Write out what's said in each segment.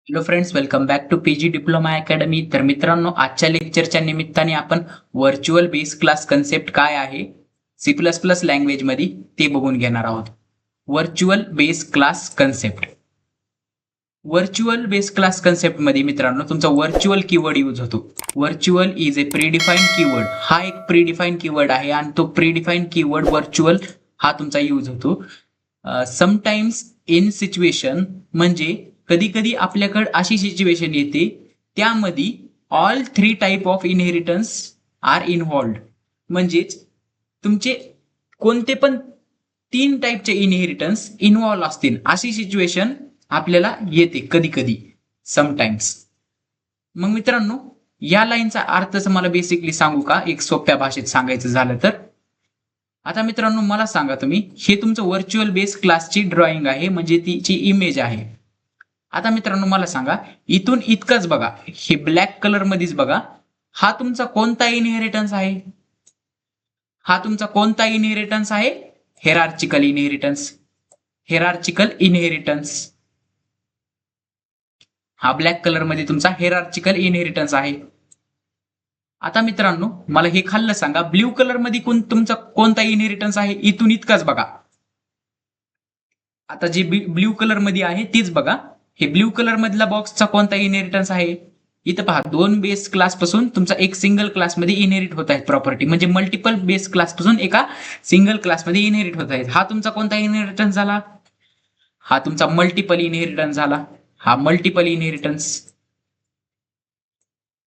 Hello friends, welcome back to PG diploma academy. तर मित्रांनो, आजच्या लेक्चरच्या निमित्ताने आपण व्हर्च्युअल बेस क्लास कन्सेप्ट काय आहे सी प्लस प्लस लँग्वेज मध्ये ते बघून घेणार आहोत. Virtual base class concept. Virtual base class concept मध्ये मित्रांनो तुमचा व्हर्च्युअल कीवर्ड यूज होतो. Virtual is a predefined keyword. हा एक प्रीडिफाईन कीवर्ड आहे आणि तो प्रीडिफाईन कीवर्ड व्हर्च्युअल हा तुमचा यूज होतो. समटाइम्स इन सिच्युएशन म्हणजे कधी कधी आपल्याकडे अशी सिच्युएशन येते त्यामध्ये all three type of inheritance are involved. म्हणजेच तुमचे कोणते पण तीन टाईपचे इनहेरिटन्स इन्व्हॉल्व असतील अशी सिच्युएशन आपल्याला येते कधी कधी समटाइम्स. मग मित्रांनो, या लाईनचा अर्थ मला बेसिकली सांगू का, एक सोप्या भाषेत सांगायचं झालं तर. आता मित्रांनो मला सांगा तुम्ही, हे तुमचं व्हर्च्युअल बेस क्लासची ड्रॉइंग आहे, म्हणजे तिची इमेज आहे. आता मित्रांनो मला सांगा, इथून इतकंच बघा, हे ब्लॅक कलर मध्येच बघा, हा तुमचा कोणता इनहेरिटन्स आहे? हा तुमचा कोणता इनहेरिटन्स आहे? हेरार्चिकल इनहेरिटन्स. हेरार्चिकल इनहेरिटन्स हा ब्लॅक कलर मध्ये तुमचा हेरार्चिकल इनहेरिटन्स आहे. आता मित्रांनो मला हे खाल्लं सांगा, ब्ल्यू कलर मध्ये तुमचा कोणता इनहेरिटन्स आहे? इथून इतकाच बघा. आता जे ब्ल्यू कलर मध्ये आहे तेच बघा, हे ब्ल्यू कलर मधला बॉक्सचा कोणता इनहेरिटन्स आहे? इथं पहा, दोन बेस क्लास पासून तुमचा एक सिंगल क्लास मध्ये इनहेरिट होत आहेत प्रॉपर्टी, म्हणजे मल्टिपल बेस क्लास पासून एका सिंगल क्लास मध्ये इनहेरिट होत आहेत. हा तुमचा कोणता इनहेरिटन्स झाला? हा तुमचा मल्टिपल इनहेरिटन्स झाला. हा मल्टिपल इनहेरिटन्स.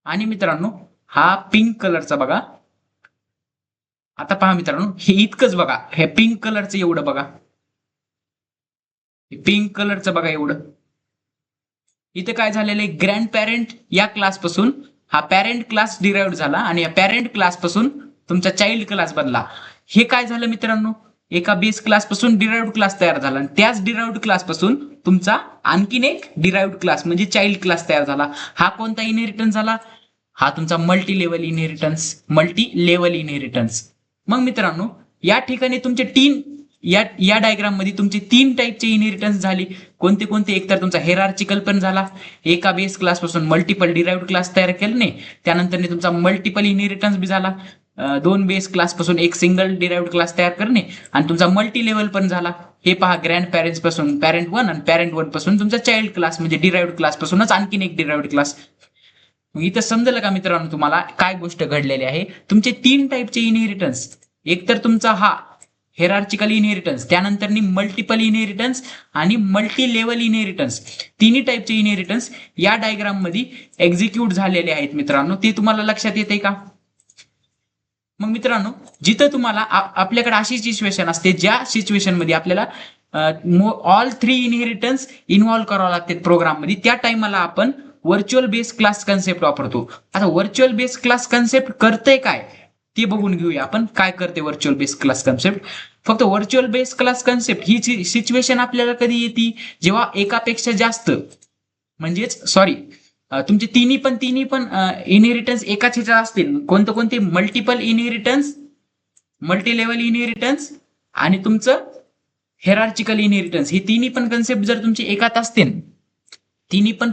आणि मित्रांनो हा पिंक कलरचा बघा. आता पहा मित्रांनो, हे इतकंच बघा, हे पिंक कलरचं एवढं बघा, पिंक कलरचं बघा एवढं. इथे काय झालेलं आहे, ग्रँड पॅरेंट या क्लास पासून हा पॅरेंट क्लास डिराइव्ह झाला आणि या पॅरेंट क्लास पासून तुमचा चाइल्ड क्लास बनला. हे काय झालं मित्रांनो, एका बेस क्लास पासून डिराइव्ह क्लास तयार झाला आणि त्याच डिराइव्ह क्लास पासून तुमचा आणखीन एक डिराइव्ह क्लास म्हणजे चाइल्ड क्लास तयार झाला. हा कोणता इनहेरिटन्स झाला? हा तुमचा multi level inheritance. Multi level inheritance. मग मित्रांनो या ठिकाणी तुमचे तीन या डायग्राम मध्ये तुमचे तीन टाईपचे इनहेरिटन्स झाले. कोणते कोणते? एक तर तुमचा हेरार्चिकल पण झाला, एका बेस क्लास पासून मल्टिपल डिराइव्ड क्लास तयार केल्याने, त्यानंतर तुमचा मल्टिपल इनहेरिटन्स बी झाला, दोन बेस क्लास पासून एक सिंगल डिराइव्ड क्लास तयार करणे, आणि तुमचा मल्टी लेवल पण झाला. हे पहा, ग्रँड पॅरेंट्स पासून पॅरेंट वन आणि पॅरेंट वन पासून तुमचा चाइल्ड क्लास म्हणजे डिराइव्ड क्लास पासूनच आणखीन एक डिराइव्ड क्लास. मग इथं समजलं का मित्रांनो तुम्हाला काय गोष्ट घडलेली आहे? तुमचे तीन टाईपचे इनहेरिटन्स, एक तर तुमचा हा हेरार्चिकल इनहेरिटन्स, त्यानंतर मल्टिपल इनहेरिटन्स आणि मल्टी लेवल इनहेरिटन्स, तिन्ही टाईपचे इनहेरिटन्स या डायग्राम मध्ये एक्झिक्यूट झालेले आहेत मित्रांनो. ते तुम्हाला लक्षात येते का? मग मित्रांनो, जिथं तुम्हाला आपल्याकडे अशी सिच्युएशन असते ज्या सिच्युएशन मध्ये आपल्याला ऑल थ्री इनहेरिटन्स इन्व्हॉल्व्ह करावं लागते प्रोग्राम मध्ये, त्या टाइमला आपण व्हर्च्युअल बेस क्लास कन्सेप्ट वापरतो. आता व्हर्च्युअल बेस क्लास कन्सेप्ट करते काय ते बघून घेऊया आपण. काय करते व्हर्च्युअल बेस क्लास कन्सेप्ट? फक्त व्हर्च्युअल बेस क्लास कन्सेप्ट ही सिच्युएशन आपल्याला कधी येते, जेव्हा एकापेक्षा जास्त, म्हणजेच सॉरी, तुमचे तिन्ही पण इनहेरिटन्स एकाच ह्याच्यात असतील. कोणते कोणते? Multiple inheritance, multi level inheritance आणि तुमचं हेरार्चिकल इनहेरिटन्स. हे तिन्ही पण कन्सेप्ट जर तुमचे एकात असतील, तिन्ही पण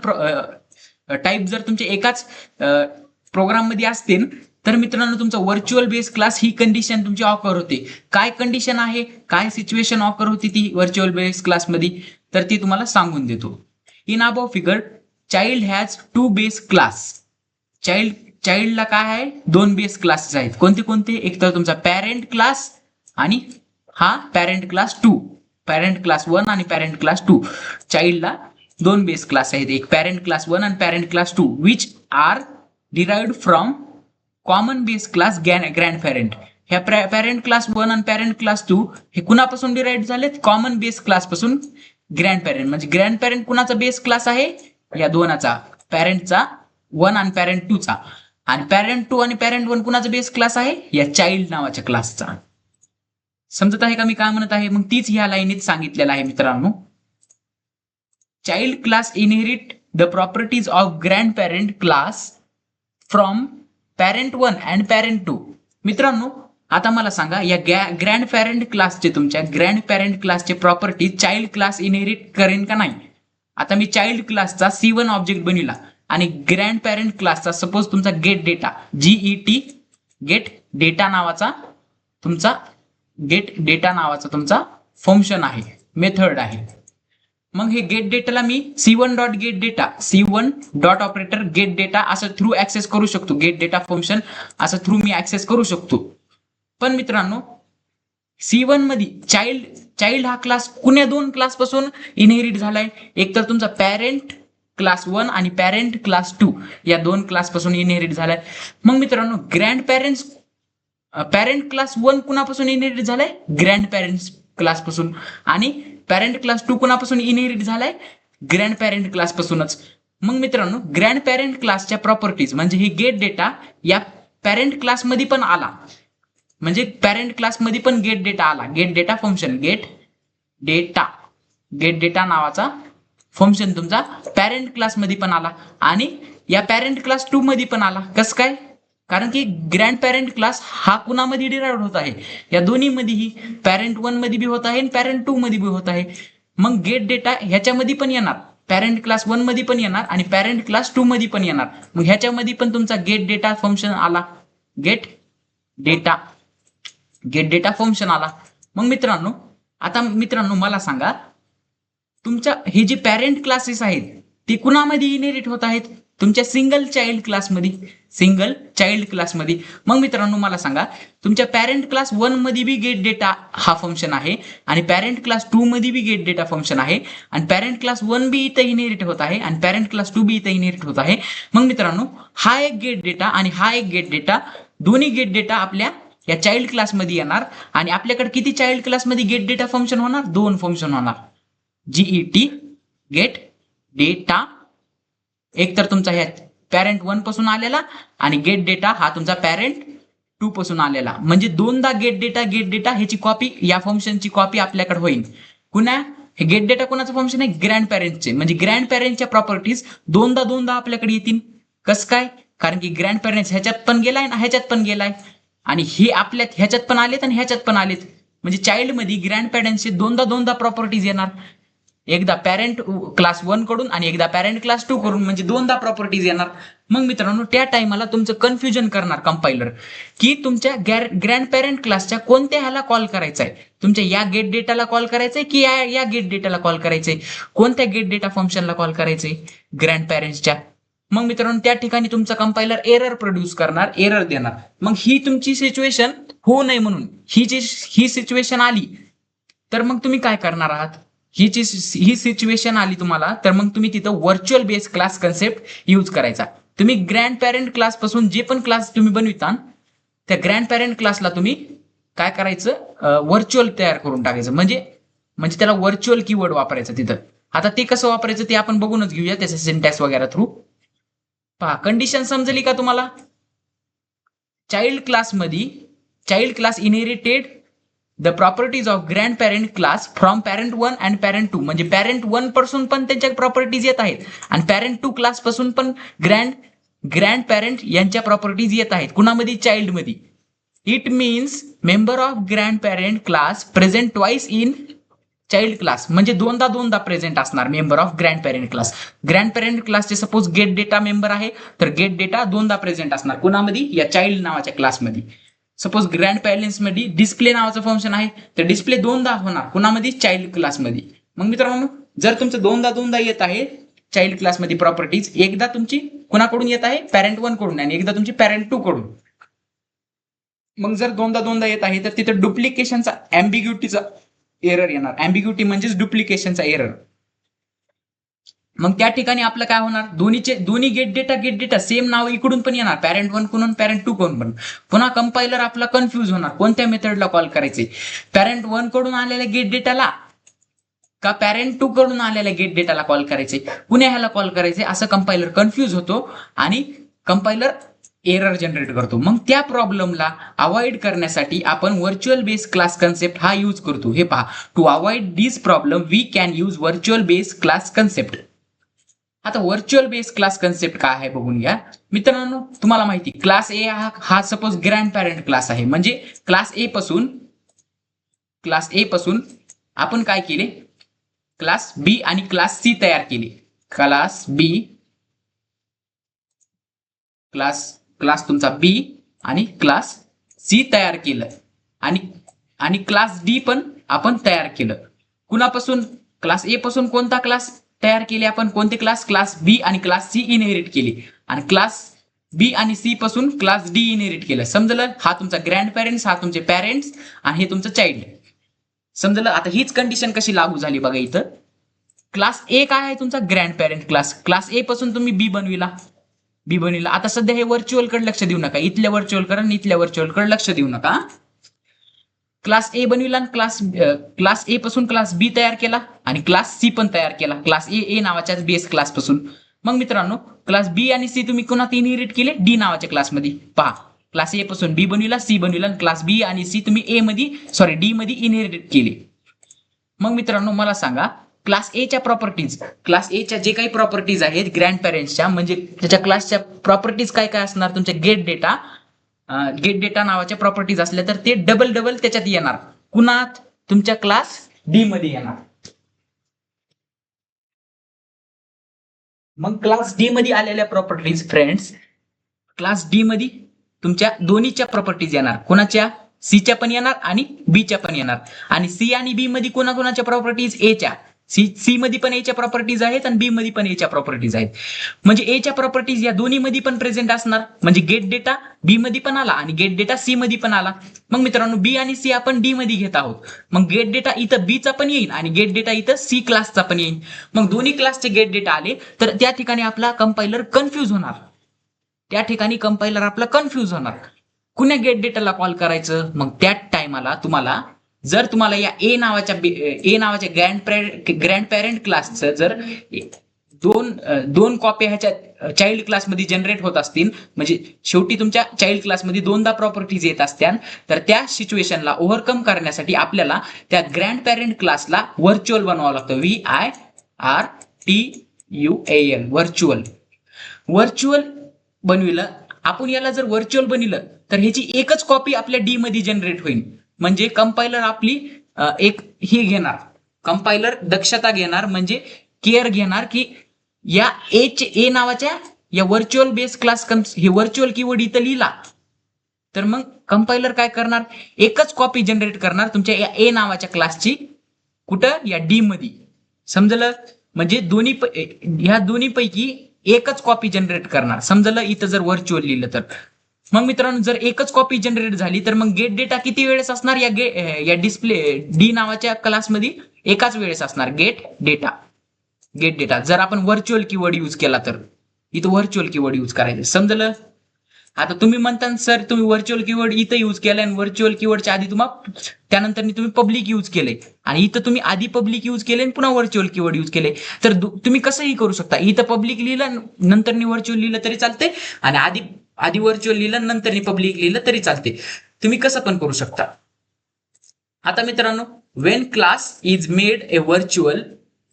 टाईप जर तुमचे एकाच प्रोग्राम मध्ये असतील, तर मित्रांनो तुमचा व्हर्च्युअल बेस क्लास ही कंडिशन तुमची ऑकर होते. काय कंडिशन आहे, काय सिच्युएशन ऑकर होती ती व्हर्च्युअल बेस क्लास मध्ये, तर ती तुम्हाला सांगून देतो. In above figure child has two base class. चाइल्डला काय आहे? दोन बेस क्लासेस आहेत. कोणते कोणते? एक तर तुमचा पॅरेंट क्लास आणि हा पॅरेंट क्लास 2, पॅरेंट क्लास 1 आणि पॅरेंट क्लास 2. चाइल्डला दोन बेस क्लास आहेत, एक पॅरेंट क्लास 1 आणि parent class 2, which are derived from common base class grand parent. ह्या पॅरेंट क्लास 1 आणि पॅरेंट क्लास 2 हे कुणापासून डिराइव्ड झालेत? कॉमन बेस क्लास पासून ग्रँड पॅरेंट. म्हणजे ग्रँड पॅरेंट कुणाचा बेस क्लास आहे? या दोनाचा, पॅरेंटचा 1 आणि पॅरेंट 2 चा. आणि पॅरेंट 2 आणि पॅरेंट 1 कुणाचा बेस क्लास आहे? या चाइल्ड नावाच्या क्लासचा. समजत आहे का मी काय म्हणत आहे? मग तीच ह्या लाईनीत सांगितलेलं आहे मित्रांनो. Child class inherit the properties of grand parent class from parent 1 and parent 2. मित्रांनो आता मला सांगा, या ग्रँड पॅरेंट क्लासचे, तुमच्या ग्रँड पॅरेंट क्लासचे प्रॉपर्टी चाइल्ड क्लास इनहेरिट करेन का नाही? आता मी चाइल्ड क्लासचा C1 ऑब्जेक्ट बनविला आणि ग्रँड पॅरेंट क्लासचा सपोज तुमचा gate data GET gate data नावाचा तुमचा फंक्शन आहे, मेथड आहे. मग हे गेट डेटाला मी C1 dot gate data C1 dot operator gate data असं थ्रू ऍक्सेस करू शकतो. गेट डेटा फंक्शन असं थ्रू मी ऍक्सेस करू शकतो. पण मित्रांनो C1 मध्ये चाइल्ड हा क्लास कुण्या दोन क्लास पासून इनहेरिट झालाय? एक तर तुमचा पॅरेंट क्लास 1 आणि पॅरेंट क्लास 2 या दोन क्लास पासून इनहेरिट झालाय. मग मित्रांनो ग्रँड पॅरेंट क्लास 1 कुणापासून इनहेरिट झालाय? ग्रँड पॅरेंट्स क्लास पासून. आणि पॅरेंट क्लास 2 कुणापासून इनहेरिट झालाय? ग्रँड पॅरेंट क्लास पासूनच. मग मित्रांनो ग्रँड पॅरेंट क्लासच्या प्रॉपर्टीज म्हणजे हे गेट डेटा या पॅरेंट क्लास मध्ये पण आला, म्हणजे पॅरेंट क्लास मध्ये पण गेट डेटा आला. Gate data function gate data नावाचा फंक्शन तुमचा पॅरेंट क्लास मध्ये पण आला आणि या पॅरेंट क्लास 2 मध्ये पण आला. कसं काय? कारण की ग्रँड पॅरेंट क्लास हा कुणामध्ये डिराइव्ह होत आहे? या दोन्ही मध्येही, पॅरेंट 1 मध्ये बी होत आहे आणि पॅरेंट 2 मध्ये बी होत आहे. मग गेट डेटा ह्याच्यामध्ये पण येणार, पॅरेंट क्लास 1 मध्ये पण येणार आणि पॅरेंट क्लास 2 मध्ये पण येणार. मग ह्याच्यामध्ये पण तुमचा गेट डेटा फंक्शन आला, गेट डेटा फंक्शन आला. मग मित्रांनो मला सांगा, तुमच्या हे जे पॅरेंट क्लासेस आहेत ते कुणामध्ये इनहेरिट होत आहेत? तुमच्या सिंगल चाइल्ड क्लासमध्ये. मग मित्रांनो मला सांगा, तुमच्या पॅरेंट क्लास 1 मध्ये बी गेट डेटा हा फंक्शन आहे आणि पॅरेंट क्लास 2 मध्ये बी गेट डेटा फंक्शन आहे आणि पॅरेंट क्लास 1 बी इथं इनहेरिट होत आहे आणि पॅरेंट क्लास 2 बी इथं इनहेरिट होत आहे. मग मित्रांनो हा एक गेट डेटा आणि हा एक गेट डेटा, दोन्ही गेट डेटा आपल्या या चाइल्ड क्लासमध्ये येणार आणि आपल्याकडे किती चाइल्ड क्लासमध्ये गेट डेटा फंक्शन होणार? 2 फंक्शन होणार. GET गेट डेटा एक तर तुमचा ह्या पॅरेंट 1 पासून आलेला आणि गेट डेटा हा तुमचा पॅरेंट 2 पासून आलेला. म्हणजे दोनदा गेट डेटा ह्याची कॉपी, या फंक्शनची कॉपी आपल्याकडे होईल. हे गेट डेटा कोणाचं फंक्शन आहे? ग्रँड पॅरेंटचे. म्हणजे ग्रँड पॅरेंटच्या प्रॉपर्टीज दोनदा आपल्याकडे येतील. कसं काय? कारण की ग्रँड पॅरेंट्स ह्याच्यात पण गेलाय ना ह्याच्यात पण गेलाय आणि हे आपल्या ह्याच्यात पण आलेत आणि ह्याच्यात पण आलेत. म्हणजे चाइल्ड मध्ये ग्रँड पॅरेंट्सचे दोनदा प्रॉपर्टीज येणार. एकदा पॅरेंट क्लास 1 कडून आणि एकदा पॅरेंट क्लास 2 कडून, म्हणजे दोनदा प्रॉपर्टीज येणार. मग मित्रांनो त्या टाइमला तुमचं कन्फ्युजन करणार कंपायलर की तुमच्या ग्रँड पॅरेंट क्लासच्या कोणत्या ह्याला कॉल करायचा आहे? तुमच्या या गेट डेटाला कॉल करायचंय की या गेट डेटाला कॉल करायचंय? कोणत्या गेट डेटा फंक्शनला कॉल करायचंय? ग्रँड पॅरेंट्सच्या. मग मित्रांनो त्या ठिकाणी तुमचा कंपायलर एरर प्रोड्यूस करणार, एरर देणार. मग ही तुमची सिच्युएशन होऊ नये म्हणून ही सिच्युएशन आली तर मग तुम्ही काय करणार आहात? ही सिच्युएशन आली तुम्हाला तर मग तुम्ही तिथं virtual base class concept use करायचा. तुम्ही ग्रँड पॅरेंट क्लास पासून जे पण क्लास तुम्ही बनविता त्या ग्रँड पॅरेंट क्लासला तुम्ही काय करायचं? व्हर्च्युअल तयार करून टाकायचं. म्हणजे त्याला व्हर्च्युअल कीवर्ड वापरायचं तिथं. आता ते कसं वापरायचं ते आपण बघूनच घेऊया त्याचं सिंटॅक्स वगैरे थ्रू. पहा कंडिशन समजली का तुम्हाला? Child class inherited the properties of grand parent class from parent 1 and parent 2. म्हणजे पॅरेंट 1 पासून पण त्यांच्या प्रॉपर्टीज येत आहेत आणि पॅरेंट 2 क्लास पासून पण ग्रँड पॅरेंट यांच्या प्रॉपर्टीज येत आहेत. कुणामध्ये? चाइल्ड मध्ये. It means member of grand parent class present twice in child class. म्हणजे दोनदा प्रेझेंट असणार member of grand parent class. Grand parent क्लासचे सपोज गेट डेटा मेंबर आहे तर गेट डेटा दोनदा प्रेझेंट असणार. कुणामध्ये? या चाइल्ड नावाच्या क्लासमध्ये. सपोज ग्रँड पॅरेंट्स मध्ये डिस्प्ले नावाचं फंक्शन आहे तर डिस्प्ले दोनदा होणार. कुणामध्ये? चाइल्ड क्लासमध्ये. मग मित्रांनो जर तुमचं दोनदा येत आहे चाइल्ड क्लासमध्ये प्रॉपर्टीज, एकदा तुमची कुणाकडून येत आहे? पॅरेंट 1 कडून आणि एकदा तुमची पॅरेंट 2 कडून. मग जर दोनदा येत आहे तर तिथं डुप्लिकेशनचा ॲम्बिग्युटीचा एरर येणार. ॲम्बिग्युटी म्हणजेच डुप्लिकेशनचा एरर. मग त्या ठिकाणी आपलं काय होणार? दोन्ही गेट डेटा सेम नाव इकडून पण येणार, पॅरेंट 1 कडून पॅरेंट 2 कडून पण. पुन्हा कंपायलर आपला कन्फ्युज होणार कोणत्या मेथडला कॉल करायचे? पॅरेंट 1 कडून आलेल्या गेट डेटाला का पॅरेंट 2 कडून आलेल्या गेट डेटाला कॉल करायचे? कुण्या ह्याला कॉल करायचे? असं कंपायलर कन्फ्युज होतो आणि कंपायलर एरर जनरेट करतो. मग त्या प्रॉब्लेमला अवॉइड करण्यासाठी आपण व्हर्च्युअल बेस क्लास कन्सेप्ट हा यूज करतो. हे पहा, to avoid this problem we can use virtual base class concept. आता व्हर्च्युअल बेस क्लास कन्सेप्ट काय आहे बघून घ्या. मित्रांनो तुम्हाला माहिती क्लास ए हा सपोज ग्रँड पॅरेंट क्लास आहे. म्हणजे क्लास ए पासून आपण काय केले? क्लास बी आणि क्लास सी तयार केले. क्लास बी, क्लास तुमचा बी आणि क्लास सी तयार केलं आणि क्लास डी पण आपण तयार केलं. कुणापासून? क्लास ए पासून कोणता क्लास तयार केले आपण? कोणते क्लास? क्लास बी आणि क्लास सी इनहेरिट केली आणि क्लास बी आणि सी पासून क्लास डी इनहेरिट केलं. समजलं? हा तुमचा ग्रँड पेरेंट्स, हा तुमचे पेरेंट्स आणि हे तुमचं चाइल्ड. समजलं? आता हीच कंडिशन कशी लागू झाली बघा इथं. क्लास ए काय आहे? तुमचा ग्रँड पेरेंट क्लास. क्लास ए पासून तुम्ही बी बनविला. आता सध्या हे व्हर्च्युअल कडे लक्ष देऊ नका. इथल्या व्हर्च्युअल कडे आणि इथल्या व्हर्च्युअल कडे लक्ष देऊ नका. क्लास ए बनविला आणि क्लास ए पासून क्लास बी तयार केला आणि क्लास सी पण तयार केला. क्लास ए नावाच्या बेस क्लास पासून. मग मित्रांनो, क्लास बी आणि सी तुम्ही कोणात इनहेरिट केले? डी नावाच्या क्लासमध्ये. पहा, क्लास ए पासून बी बनविला, सी बनविला आणि क्लास बी आणि सी तुम्ही डी मध्ये इनहेरिट केले. मग मित्रांनो मला सांगा, क्लास एच्या प्रॉपर्टीज, क्लास एच्या जे काही प्रॉपर्टीज आहेत ग्रँड पेरेंट्सच्या, म्हणजे त्याच्या क्लासच्या प्रॉपर्टीज काय काय असणार? तुमच्या गेट डेटा नावाच्या प्रॉपर्टीज असल्या तर ते डबल त्याच्यात येणार. कुणात? तुमच्या क्लास डी मध्ये येणार. मग क्लास डी मध्ये आलेल्या प्रॉपर्टीज फ्रेंड्स, क्लास डी मध्ये तुमच्या दोन्हीच्या प्रॉपर्टीज येणार. कोणाच्या? सीच्या पण येणार आणि बीच्या पण येणार. आणि सी आणि बी मध्ये कोणाकोणाच्या प्रॉपर्टीज? एच्या. सी मध्ये पण एच्या प्रॉपर्टीज आहेत आणि बी मध्ये पण एच्या प्रॉपर्टीज आहेत. म्हणजे एच्या प्रॉपर्टीज या दोन्ही मध्ये पण प्रेझेंट असणार. म्हणजे गेट डेटा बी मध्ये पण आला आणि गेट डेटा सी मध्ये पण आला. मग मित्रांनो, बी आणि सी आपण डी मध्ये घेत आहोत. मग गेट डेटा इथं बीचा पण येईल आणि गेट डेटा इथं सी क्लासचा पण येईल. मग दोन्ही क्लासचे गेट डेटा आले तर त्या ठिकाणी आपला कंपायलर कन्फ्यूज होणार. कुण्या गेट डेटाला कॉल करायचं? मग त्या टायमाला जर तुम्हाला या ए नावाच्या ग्रँड पेरेंट क्लासचं जर दोन कॉपी ह्याच्या चाइल्ड क्लासमध्ये जनरेट होत असतील, म्हणजे शेवटी तुमच्या चाइल्ड क्लासमध्ये दोनदा प्रॉपर्टीज येत असत्या, तर त्या सिच्युएशनला ओव्हरकम करण्यासाठी आपल्याला त्या ग्रँड पेरेंट क्लासला व्हर्च्युअल बनवावं लागतं. VIRTUAL व्हर्च्युअल बनविलं आपण. याला जर व्हर्च्युअल बनविलं तर ह्याची एकच कॉपी आपल्या डी मध्ये जनरेट होईल. म्हणजे कंपायलर आपली एक घेणार, कंपायलर दक्षता घेणार, म्हणजे केअर घेणार की या ए नावाच्या या व्हर्च्युअल बेस क्लास हे व्हर्च्युअल कीवर्ड इथं लिहिला तर मग कंपायलर काय करणार? एकच कॉपी जनरेट करणार तुमच्या या ए नावाच्या क्लासची. कुठं? या डी मध्ये. समजलं? म्हणजे ह्या दोन्ही पैकी एकच कॉपी जनरेट करणार. समजलं? इथं जर व्हर्च्युअल लिहिलं तर. मग मित्रांनो, जर एकच कॉपी जनरेट झाली तर मग गेट डेटा किती वेळेस असणार? या डिस्प्ले डी नावाच्या क्लासमध्ये एकाच वेळेस असणार. गेट डेटा जर आपण व्हर्च्युअल कीवर्ड यूज केला तर इथं व्हर्च्युअल कीवर्ड यूज करायचं. समजलं? आता तुम्ही म्हणता सर तुम्ही व्हर्च्युअल कीवर्ड इथं यूज केलाय आणि व्हर्च्युअल कीवर्डच्या आधी त्यानंतर तुम्ही पब्लिक यूज केले आणि इथं तुम्ही आधी पब्लिक यूज केले आणि पुन्हा व्हर्च्युअल कीवर्ड यूज केले, तर तुम्ही कसंही करू शकता. इथं पब्लिक लिहिलं नंतर व्हर्च्युअल लिहिलं तरी चालते आणि आधी व्हर्च्युअल लिहिलं नंतर पब्लिक लिहिलं तरी चालते. तुम्ही कसं पण करू शकता. आता मित्रांनो, when class is made a virtual,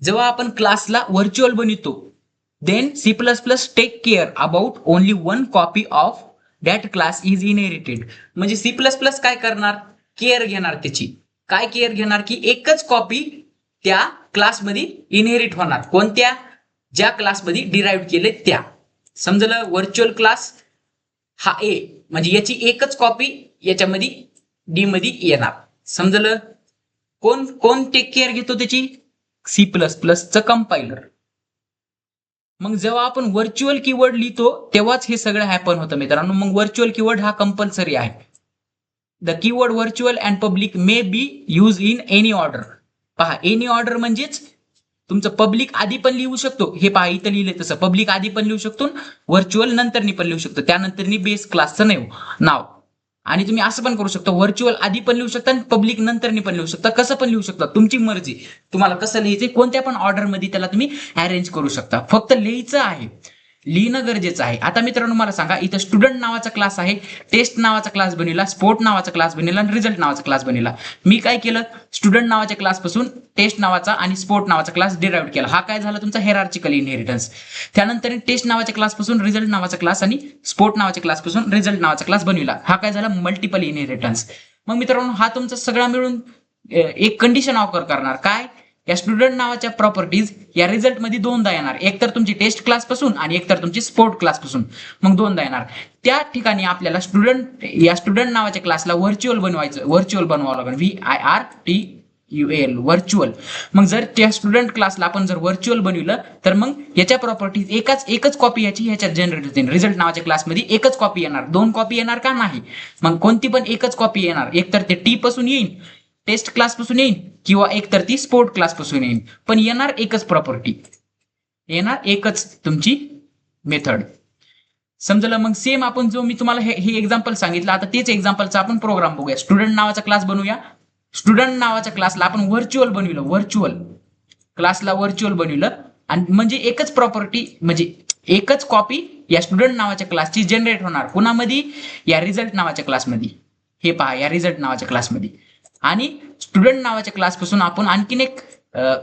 जेव्हा आपण क्लासला व्हर्च्युअल बनवतो, then C++ take care about only one copy of that class is inherited. म्हणजे C++ काय करणार? केअर घेणार. त्याची काय केअर घेणार? की एकच कॉपी त्या क्लासमध्ये इनहेरिट होणार. कोणत्या? ज्या क्लासमध्ये डिराइव्ह केले त्या. समजलं? व्हर्च्युअल क्लास हा ए, म्हणजे याची एकच कॉपी याच्यामध्ये डी मध्ये येणार. समजलं? कोण टेक केअर घेतो त्याची? C++ compiler. मग जेव्हा आपण व्हर्च्युअल कीवर्ड लिहितो तेव्हाच हे सगळं हॅपन होतं मित्रांनो. मग व्हर्च्युअल कीवर्ड हा कंपल्सरी आहे. The keyword virtual and public may be use in any order. पहा, एनी ऑर्डर म्हणजेच तुमचं पब्लिक आधी पण लिहू शकतो. हे पहा इथं लिहिलंय तसं पब्लिक आधी पण लिहू शकतो, व्हर्च्युअल नंतरनी पण लिहू शकतो. त्यानंतर बेस क्लासचं नाव. आणि तुम्ही असं पण करू शकता, व्हर्च्युअल आधी पण लिहू शकता आणि पब्लिक नंतरनी पण लिहू शकता. कसं पण लिहू शकता, तुमची मर्जी. तुम्हाला कसं लिहायचंय, कोणत्या पण ऑर्डर मध्ये त्याला तुम्ही अरेंज करू शकता. फक्त लिहायचं आहे, लिहिणं गरजेचं आहे. आता मित्रांनो मला सांगा, इथं स्टुडंट नावाचा क्लास आहे, टेस्ट नावाचा क्लास बनविला, स्पोर्ट नावाचा क्लास बनविला आणि रिझल्ट नावाचा क्लास बनविला. मी काय केलं? स्टुडंट नावाच्या क्लास पासून टेस्ट नावाचा आणि स्पोर्ट नावाचा क्लास डिराइव्ह केला. हा काय झाला? तुमचा हेरार्चिकल इनहेरिटन्स. त्यानंतर टेस्ट नावाच्या क्लास पासून रिझल्ट नावाचा क्लास आणि स्पोर्ट नावाच्या क्लास पासून रिझल्ट नावाचा क्लास बनविला. हा काय झाला? Multiple inheritance. मग मित्रांनो, हा तुमचा सगळा मिळून एक कंडिशन ऑकर करणार. काय? या स्टुडंट नावाच्या प्रॉपर्टीज या रिझल्ट मध्ये दोनदा येणार, एक तर तुमची टेस्ट क्लास पासून आणि एक तर तुमची स्पोर्ट क्लास पासून, मग दोनदा येणार. त्या ठिकाणी आपल्याला या स्टुडंट नावाच्या क्लासला व्हर्च्युअल बनवावं लागेल, VIRTUAL व्हर्च्युअल. मग जर त्या स्टुडंट क्लासला आपण जर व्हर्च्युअल बनविलं तर मग याच्या प्रॉपर्टीज एकच कॉपी याची ह्याच्यात जनरेट होते. रिझल्ट नावाच्या क्लासमध्ये एकच कॉपी येणार, दोन कॉपी येणार का नाही. मग कोणती पण एकच कॉपी येणार, एक तर ते टी पासून येईल, टेस्ट क्लास पासून येईल, किंवा एक तर ती स्पोर्ट क्लास पासून येईल, पण येणार एकच प्रॉपर्टी, येणार एकच तुमची मेथड. समजलं. मग सेम आपण जो मी तुम्हाला हे एक्झाम्पल सांगितलं, आता तेच एक्झाम्पलचा आपण प्रोग्राम बघूया. स्टुडंट नावाचा क्लास बनवूया. स्टुडंट नावाच्या क्लासला आपण व्हर्च्युअल बनविलं, आणि म्हणजे एकच प्रॉपर्टी म्हणजे एकच कॉपी या स्टुडंट नावाच्या क्लासची जनरेट होणार. कुणामध्ये? या रिझल्ट नावाच्या क्लासमध्ये. हे पहा, या रिझल्ट नावाच्या क्लासमध्ये. आणि स्टुडंट नावाच्या क्लास पासून आपण आणखीन एक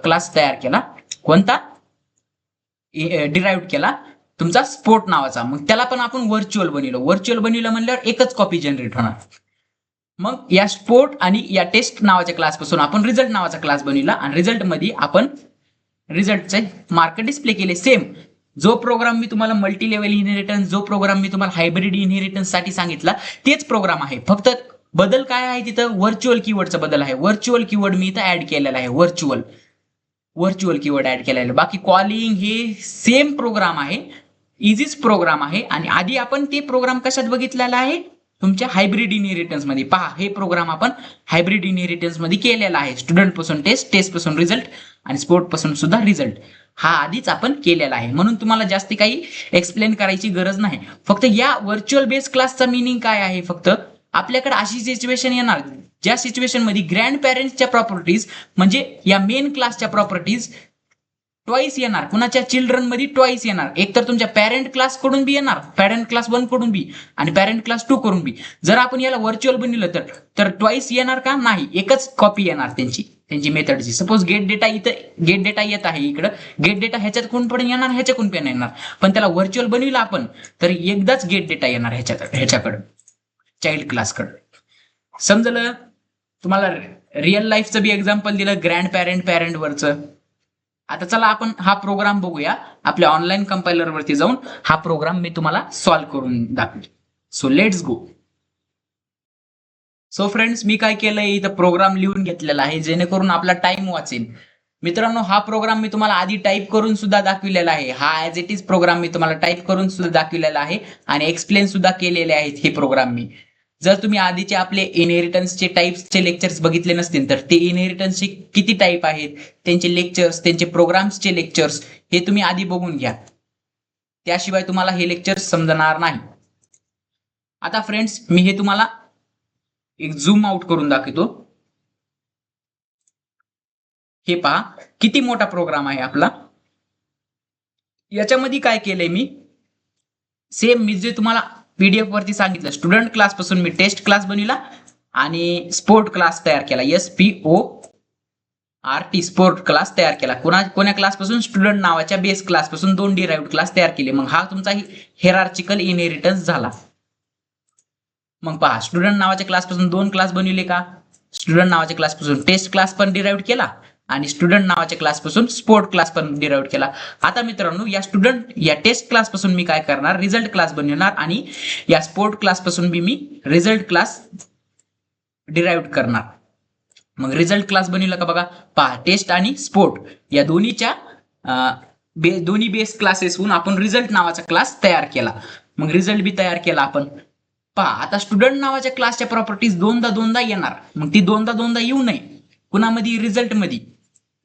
क्लास तयार केला. कोणता? डिराइव्ह केला तुमचा स्पोर्ट नावाचा. मग त्याला पण आपण व्हर्च्युअल बनविलं म्हणल्यावर एकच कॉपी जनरेट होणार. मग या स्पोर्ट आणि या टेस्ट नावाच्या क्लास पासून आपण रिझल्ट नावाचा क्लास बनविला आणि रिझल्ट मध्ये आपण रिझल्टचे मार्क डिस्प्ले केले. सेम जो प्रोग्राम मी तुम्हाला मल्टी लेवल इनहेरिटन्स, जो प्रोग्राम मी तुम्हाला हायब्रिड इनहेरिटन्स साठी सांगितला, तेच प्रोग्राम आहे. फक्त बदल काय आहे तिथं? व्हर्च्युअल कीवर्डचा बदल आहे. व्हर्च्युअल कीवर्ड मी इथं ऍड केलेला आहे. व्हर्च्युअल कीवर्ड ऍड केलेला आहे. बाकी कॉलिंग हे सेम प्रोग्राम आहे, इझीच प्रोग्राम आहे. आणि आधी आपण ते प्रोग्राम कशात बघितलेला आहे? तुमच्या हायब्रिड इनहेरिटन्स मध्ये. पहा, हे प्रोग्राम आपण हायब्रिड इनहेरिटन्स मध्ये केलेला आहे. स्टुडंट पासून टेस्ट पासून रिझल्ट आणि स्पोर्ट पासून सुद्धा रिझल्ट हा आधीच आपण केलेला आहे. म्हणून तुम्हाला जास्ती काही एक्सप्लेन करायची गरज नाही. फक्त या व्हर्च्युअल बेस क्लासचा मिनिंग काय आहे? फक्त आपल्याकडे अशी सिच्युएशन येणार ज्या सिच्युएशन मध्ये ग्रँड पॅरेंट्सच्या प्रॉपर्टीज म्हणजे या मेन क्लासच्या प्रॉपर्टीज ट्वाईस येणार. कुणाच्या? चिल्ड्रन मध्ये ट्वाईस येणार. एक तर तुमच्या पॅरेंट क्लास कडून बी येणार, पॅरेंट क्लास 1 कडून बी आणि पॅरेंट क्लास 2 कडून बी. जर आपण याला व्हर्च्युअल बनवलं तर ट्वाईस येणार का? नाही, एकच कॉपी येणार त्यांची मेथडची. सपोज गेट डेटा इथं गेट डेटा येत आहे, इकडं गेट डेटा ह्याच्यात कोण पण येणार, ह्याच्याकडून पण येणार. पण त्याला व्हर्च्युअल बनविला आपण तर एकदाच गेट डेटा येणार ह्याच्याकडे चाइल्ड क्लासकडे. समजलं? तुम्हाला रिअल लाईफचं बी एक्झाम्पल दिलं ग्रँड पॅरेंट वरचं. आता चला आपण हा प्रोग्राम बघूया. आपल्या ऑनलाईन कंपायलर वरती जाऊन हा प्रोग्राम मी तुम्हाला सॉल्व्ह करून दाखवतो. So let's go. So friends, मी काय केलंय, इथं प्रोग्राम लिहून घेतलेला आहे जेणेकरून आपला टाइम वाचेल. मित्रांनो, हा प्रोग्राम मी तुम्हाला आधी टाईप करून सुद्धा दाखविलेला आहे. हा ऍज इट इज प्रोग्राम मी तुम्हाला टाईप करून सुद्धा दाखविलेला आहे आणि एक्सप्लेन सुद्धा केलेले आहेत हे प्रोग्राम मी. जर तुम्ही आधीचे आपले इनहेरिटन्सचे टाइप्सचे लेक्चर्स बघितले नसतील तर ते इनहेरिटन्सचे किती टाईप आहेत, त्यांचे लेक्चर्स, त्यांचे प्रोग्राम्सचे लेक्चर्स हे तुम्ही आधी बघून घ्या. त्याशिवाय तुम्हाला हे लेक्चर्स समजणार नाही. आता फ्रेंड्स, मी हे तुम्हाला एक झूम आउट करून दाखवतो. हे पहा किती मोठा प्रोग्राम आहे आपला. याच्यामध्ये काय केलंय मी, सेम मी जे तुम्हाला पीडीएफ वरती सांगितलं, स्टुडंट क्लास पासून मी टेस्ट क्लास बनविला आणि स्पोर्ट क्लास तयार केला. SPORT स्पोर्ट क्लास तयार केला. कोण्या क्लास पासून? स्टुडंट नावाच्या बेस क्लास पासून 2 डिराइव्ड क्लास तयार केले. मग हा तुमचा हेरार्चिकल इनहेरिटन्स झाला. मग पहा, स्टुडंट नावाच्या क्लास पासून 2 क्लास बनविले का? स्टुडंट नावाच्या क्लास पासून टेस्ट क्लास पण डिराइव्ड केला आणि स्टुडंट नावाच्या क्लास पासून स्पोर्ट क्लास पण डिराइव्ड केला. आता मित्रांनो, या टेस्ट क्लास पासून मी काय करणार, रिझल्ट क्लास बनवणार आणि या स्पोर्ट क्लास पासून मी रिझल्ट क्लास डिराइव्ड करणार. मग रिझल्ट क्लास बनवला का बघा. पहा, टेस्ट आणि स्पोर्ट या दोन्ही बेस क्लासेसहून आपण रिझल्ट नावाचा क्लास तयार केला. मग रिझल्ट बी तयार केला आपण. पहा, आता स्टुडंट नावाच्या क्लासच्या प्रॉपर्टीज दोनदा येणार. मग ती दोनदा येऊ नये कुणामध्ये? रिझल्ट मध्ये.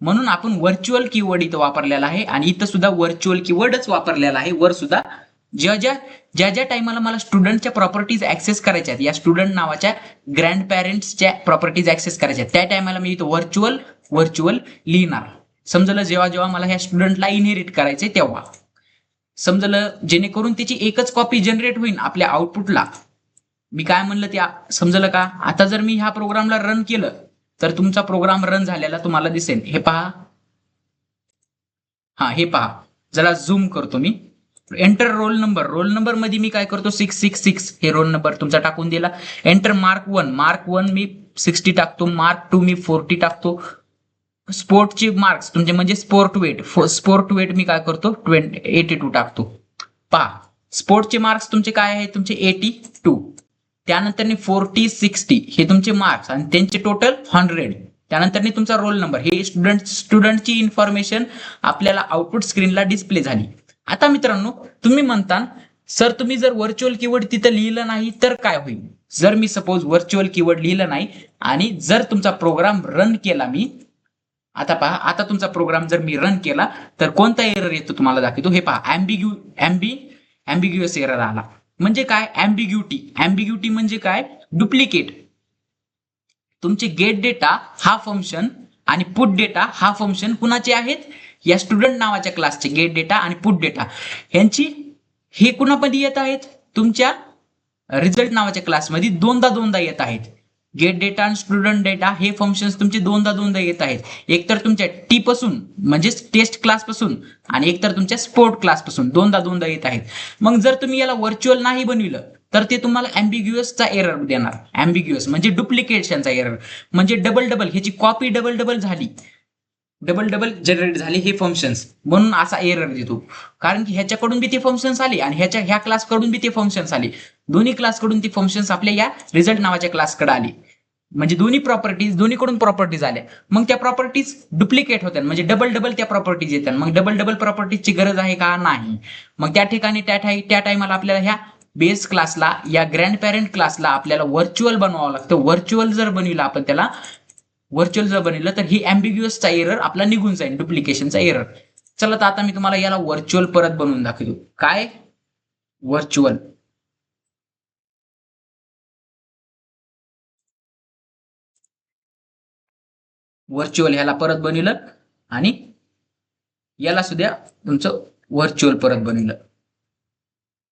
म्हणून आपण व्हर्च्युअल कीवर्ड इथं वापरलेला आहे आणि इथं सुद्धा व्हर्च्युअल कीवर्डच वापरलेला आहे. वर सुद्धा ज्या टाइमाला मला स्टुडंटच्या प्रॉपर्टीज ऍक्सेस करायच्या आहेत, या स्टुडंट नावाच्या ग्रँड पॅरेंट्सच्या प्रॉपर्टीज ऍक्सेस करायच्या आहेत, त्या टाइमाला मी इथं व्हर्च्युअल लिहिणार. समजलं? जेव्हा मला ह्या स्टुडंटला इनहेरिट करायचंय तेव्हा. समजलं? जेणेकरून त्याची एकच कॉपी जनरेट होईल आपल्या आउटपुटला. मी काय म्हणलं ते समजलं का? आता जर मी ह्या प्रोग्रामला रन केलं तर तुमचा प्रोग्राम रन झालेला तुम्हाला दिसेल. हे पहा, हे पहा, जरा झूम करतो मी. एंटर रोल नंबर मध्ये मी काय करतो, 666 हे रोल नंबर तुमचा टाकून दिला. एंटर मार्क 1 मी 60 टाकतो. मार्क 2 मी 40 टाकतो. स्पोर्टचे मार्क्स तुमचे म्हणजे स्पोर्ट वेट मी काय करतो 82 टाकतो. पहा स्पोर्टचे मार्क्स तुमचे काय आहे, तुमचे 82. त्यानंतर 40 60 हे तुमचे मार्क्स आणि त्यांचे टोटल 100. त्यानंतर तुमचा रोल नंबर, हे स्टुडंटची इन्फॉर्मेशन आपल्याला आउटपुट स्क्रीनला डिस्प्ले झाली. आता मित्रांनो तुम्ही म्हणता सर तुम्ही जर व्हर्च्युअल कीवर्ड तिथं लिहिलं नाही तर काय होईल. जर मी सपोज व्हर्च्युअल कीवर्ड लिहिलं नाही आणि जर तुमचा प्रोग्राम रन केला मी, आता पहा, आता तुमचा प्रोग्राम जर मी रन केला तर कोणता एरर येतो तुम्हाला दाखवतो. हे पहा, अँबिग्युअस एरर आला. म्हणजे काय अँबिग्युटी म्हणजे काय, डुप्लिकेट. तुमचे गेट डेटा हा फंक्शन आणि पुट डेटा हा फंक्शन कुणाचे आहेत, या स्टुडंट नावाच्या क्लासचे गेट डेटा आणि पुट डेटा यांची हे कुणामध्ये येत आहेत, तुमच्या रिझल्ट नावाच्या क्लासमध्ये दोनदा येत आहेत. गेट डेटा आणि स्टुडंट डेटा हे फंक्शन्स तुमचे दोनदा येत आहेत. एकतर तुमच्या टी पासून म्हणजे टेस्ट क्लास पासून आणि एकतर तुमच्या स्पोर्ट क्लास पासून दोनदा येत आहेत. मग जर तुम्ही याला व्हर्च्युअल नाही बनविलं तर ते तुम्हाला अँबिग्युअसचा एरर देणार. अँबिग्युअस म्हणजे डुप्लिकेशनचा एरर, म्हणजे डबल ह्याची कॉपी डबल झाली, डबल जनरेट झाली हे फंक्शन्स, म्हणून असा एरर देतो. कारण की ह्याच्याकडून बी ते फंक्शन्स आले आणि ह्या क्लासकडून बी ते फंक्शन्स आले. दोन्ही क्लासकडून ती फंक्शन्स आपल्या या रिझल्ट नावाच्या क्लासकडे आली. म्हणजे दोन्हीकडून प्रॉपर्टीज आल्या. मग त्या प्रॉपर्टीज डुप्लिकेट होत्या, म्हणजे डबल त्या प्रॉपर्टीज येतात. मग डबल प्रॉपर्टीजची गरज आहे का, नाही. मग त्या ठिकाणी त्या टायमाला आपल्याला ह्या बेस क्लासला, या ग्रँड पॅरेंट क्लासला आपल्याला व्हर्च्युअल बनवावं लागतं. व्हर्च्युअल जर बनविलं तर ही अँबिग्युअसचा एरर आपला निघून जाईल, डुप्लिकेशनचा एरर. चला तर आता मी तुम्हाला याला व्हर्च्युअल परत बनवून दाखवतो. काय व्हर्च्युअल, ह्याला परत बनविलं आणि याला सुद्धा तुमचं व्हर्च्युअल परत बनविलं.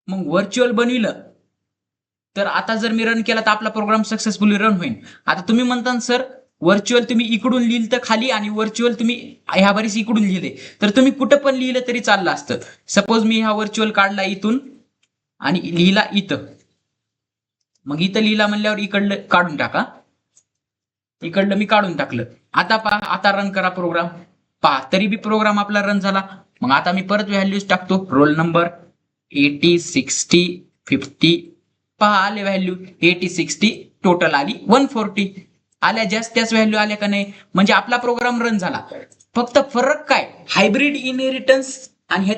मग व्हर्च्युअल बनविलं तर आता जर मी रन केला तर आपला प्रोग्राम सक्सेसफुली रन होईल. आता तुम्ही म्हणता सर व्हर्च्युअल तुम्ही इकडून लिहिलं तर खाली आणि व्हर्च्युअल तुम्ही ह्या बारीस इकडून लिहिले तर तुम्ही कुठं पण लिहिलं तरी चाललं असतं. सपोज मी हा व्हर्च्युअल काढला इथून आणि लिहिला इथं, मग इथं लिहिला म्हणल्यावर इकडलं काढून टाका, इकडलं मी काढून टाकलं. आता पहा, आता रन करा प्रोग्राम, पहा तरी बी प्रोग्राम आपला रन झाला. मग आता मी परत व्हॅल्यूज टाकतो, रोल नंबर 80 60 50, पहा आले व्हॅल्यू 80 60, टोटल आली 140 आल्या. जास्त त्याच व्हॅल्यू आल्या का नाही, म्हणजे आपला प्रोग्राम रन झाला. फक्त फरक काय, हायब्रिड इनहेरिटन्स आणि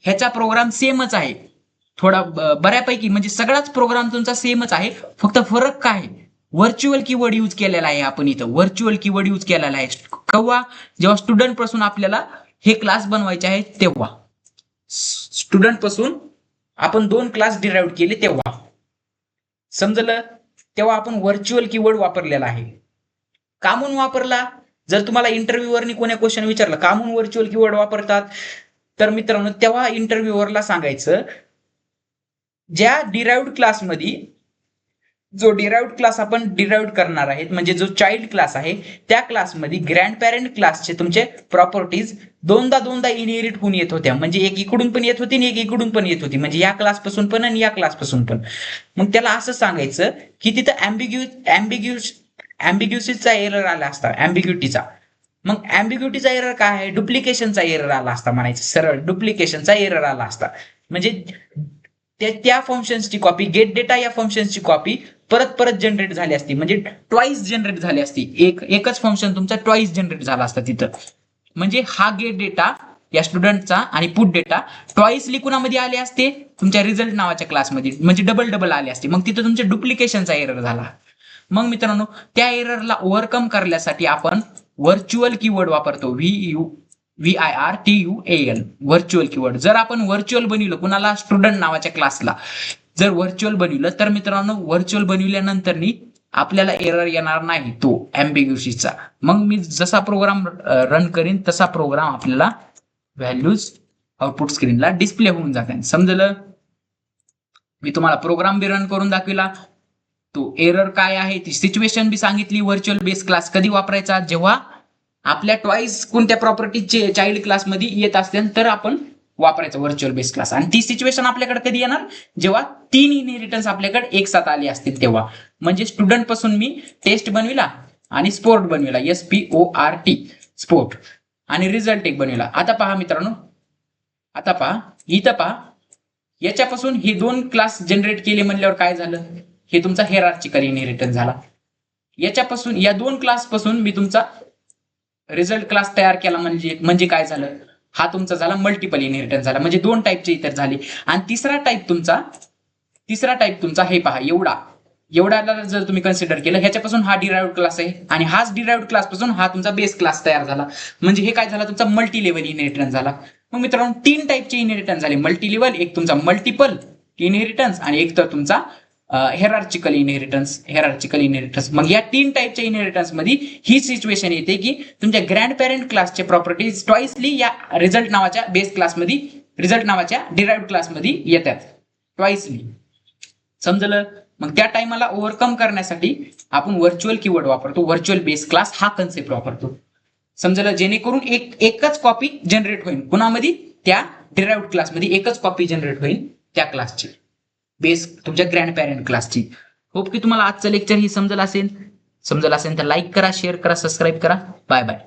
ह्याचा प्रोग्राम सेमच आहे. थोडा बऱ्यापैकी म्हणजे सगळाच प्रोग्राम तुमचा सेमच आहे. फक्त फरक काय, व्हर्च्युअल कीवर्ड यूज केलेला आहे. आपण इथं व्हर्च्युअल कीवर्ड यूज केलेला आहे. केव्हा, जेव्हा स्टुडंट पासून आपल्याला हे क्लास बनवायचे आहेत तेव्हा. स्टुडंट पासून आपण 2 क्लास डिराइव्ह केले तेव्हा, समजलं, तेव्हा आपण व्हर्च्युअल कीवर्ड वापरलेला आहे. का म्हणून वापरला, जर तुम्हाला इंटरव्ह्यूवरनी कोणी क्वेश्चन विचारलं का म्हणून व्हर्च्युअल कीवर्ड वापरतात, तर मित्रांनो तेव्हा इंटरव्ह्यूवरला सांगायचं, ज्या डिराइव्ड क्लासमध्ये, जो डिराइव्ड क्लास आपण डिराइव्ड करणार आहेत, म्हणजे जो चाइल्ड क्लास आहे त्या क्लासमध्ये ग्रँड पॅरेंट क्लासचे तुमचे प्रॉपर्टीज दोनदा इनहेरिट होऊन येत होत्या. म्हणजे एक इकडून पण येत होती आणि एक इकडून पण येत होती, म्हणजे या क्लास पासून पण आणि या क्लास पासून पण. मग त्याला असं सांगायचं की तिथं अँबिग्युटीचा एरर आला असता, अँबिग्युटीचा. मग अँबिग्युटीचा एरर काय आहे, डुप्लिकेशनचा एरर आला असता, म्हणायचं सरळ डुप्लिकेशनचा एरर आला असता. म्हणजे त्या फंक्शन्सची कॉपी, गेट डेटा या फंक्शन्सची कॉपी परत जनरेट झाली असती, म्हणजे ट्वाईस जनरेट झाली असती. एकच फंक्शन तुमचा ट्वाईस जनरेट झाला असता तिथं. म्हणजे हा गेट डेटा या स्टुडंटचा आणि पुट डेटा ट्वाईसली कुणामध्ये आले असते, तुमच्या रिझल्ट नावाच्या क्लासमध्ये, म्हणजे डबल आले असते. मग तिथं तुमच्या डुप्लिकेशनचा एरर झाला. मग मित्रांनो त्या एररला ओव्हरकम करण्यासाठी आपण व्हर्च्युअल कीवर्ड वापरतो, VIRTUAL, व्हर्च्युअल कीवर्ड. जर आपण व्हर्च्युअल बनविलं कुणाला, स्टुडंट नावाच्या क्लासला जर व्हर्च्युअल बनविलं तर मित्रांनो व्हर्च्युअल बनविल्यानंतर आपल्याला एरर येणार नाही तो अँबिग्युटीचा. मग मी जसा प्रोग्राम रन करीन तसा प्रोग्राम आपल्याला व्हॅल्यूज आउटपुट स्क्रीनला डिस्प्ले होऊन जातात. समजलं, मी तुम्हाला प्रोग्राम बी रन करून दाखविला, तो एरर काय आहे ती सिच्युएशन बी सांगितली. व्हर्च्युअल बेस क्लास कधी वापरायचा, जेव्हा आपल्या ट्वाईस कोणत्या प्रॉपर्टीचे चाइल्ड क्लासमध्ये येत असतील तर आपण वापरायचं व्हर्च्युअल बेस क्लास. आणि ती सिच्युएशन आपल्याकडे कधी येणार, जेव्हा 3 इनहेरिटन्स आपल्याकडे एक साथ आले असतील तेव्हा. म्हणजे स्टुडंट पासून मी टेस्ट बनविला आणि स्पोर्ट बनविला, SPORT. स्पोर्ट आणि रिझल्ट एक बनवला. आता पहा मित्रांनो, आता पहा इथं पहा, याच्यापासून हे 2 क्लास जनरेट केले म्हणल्यावर काय झालं, हे तुमचा हेरार्चिकल इनहेरिटन्स झाला. याच्यापासून या 2 क्लास पासून मी तुमचा रिझल्ट क्लास तयार केला म्हणजे काय झालं, हा तुमचा झाला मल्टिपल इनहेरिटन्स झाला. म्हणजे 2 टाईपचे इतर झाले. आणि तिसरा टाईप तुमचा हे पहा, एवढ्याला जर तुम्ही कन्सिडर केलं, ह्याच्यापासून हा डिराइव्ड क्लास आहे आणि हाच डिराइव्ड क्लास पासून हा तुमचा बेस क्लास तयार झाला. म्हणजे हे काय झाला, तुमचा मल्टी लेव्हल इनहेरिटन्स झाला. मग मित्रांनो 3 टाईपचे इनहेरिटन्स झाले, मल्टी लेव्हल, एक तुमचा मल्टिपल इनहेरिटन्स आणि एक तर तुमचा हेरार्चिकल इनहेरिटन्स. मग या 3 टाईपच्या इनहेरिटन्स मध्ये ही सिच्युएशन येते की तुमच्या ग्रँड पॅरेंट क्लासचे प्रॉपर्टीज ट्वाइसली या रिझल्ट नावाच्या बेस क्लासमध्ये, रिझल्ट नावाच्या डिराइव्ड क्लासमध्ये येतात ट्वाइसली. समजलं. मग त्या टाइमला ओव्हरकम करण्यासाठी आपण व्हर्च्युअल कीवर्ड वापरतो, व्हर्च्युअल बेस क्लास हा कन्सेप्ट वापरतो. समजलं. जेणेकरून एकच कॉपी जनरेट होईल कुणामध्ये, त्या डिराइव्ड क्लासमध्ये एकच कॉपी जनरेट होईल त्या क्लासची, बेस तुमच्या ग्रँड पॅरेंट क्लासची. होप की तुम्हाला आजचं लेक्चर ही समजलं असेल तर लाईक करा, शेअर करा, सबस्क्राईब करा. Bye bye.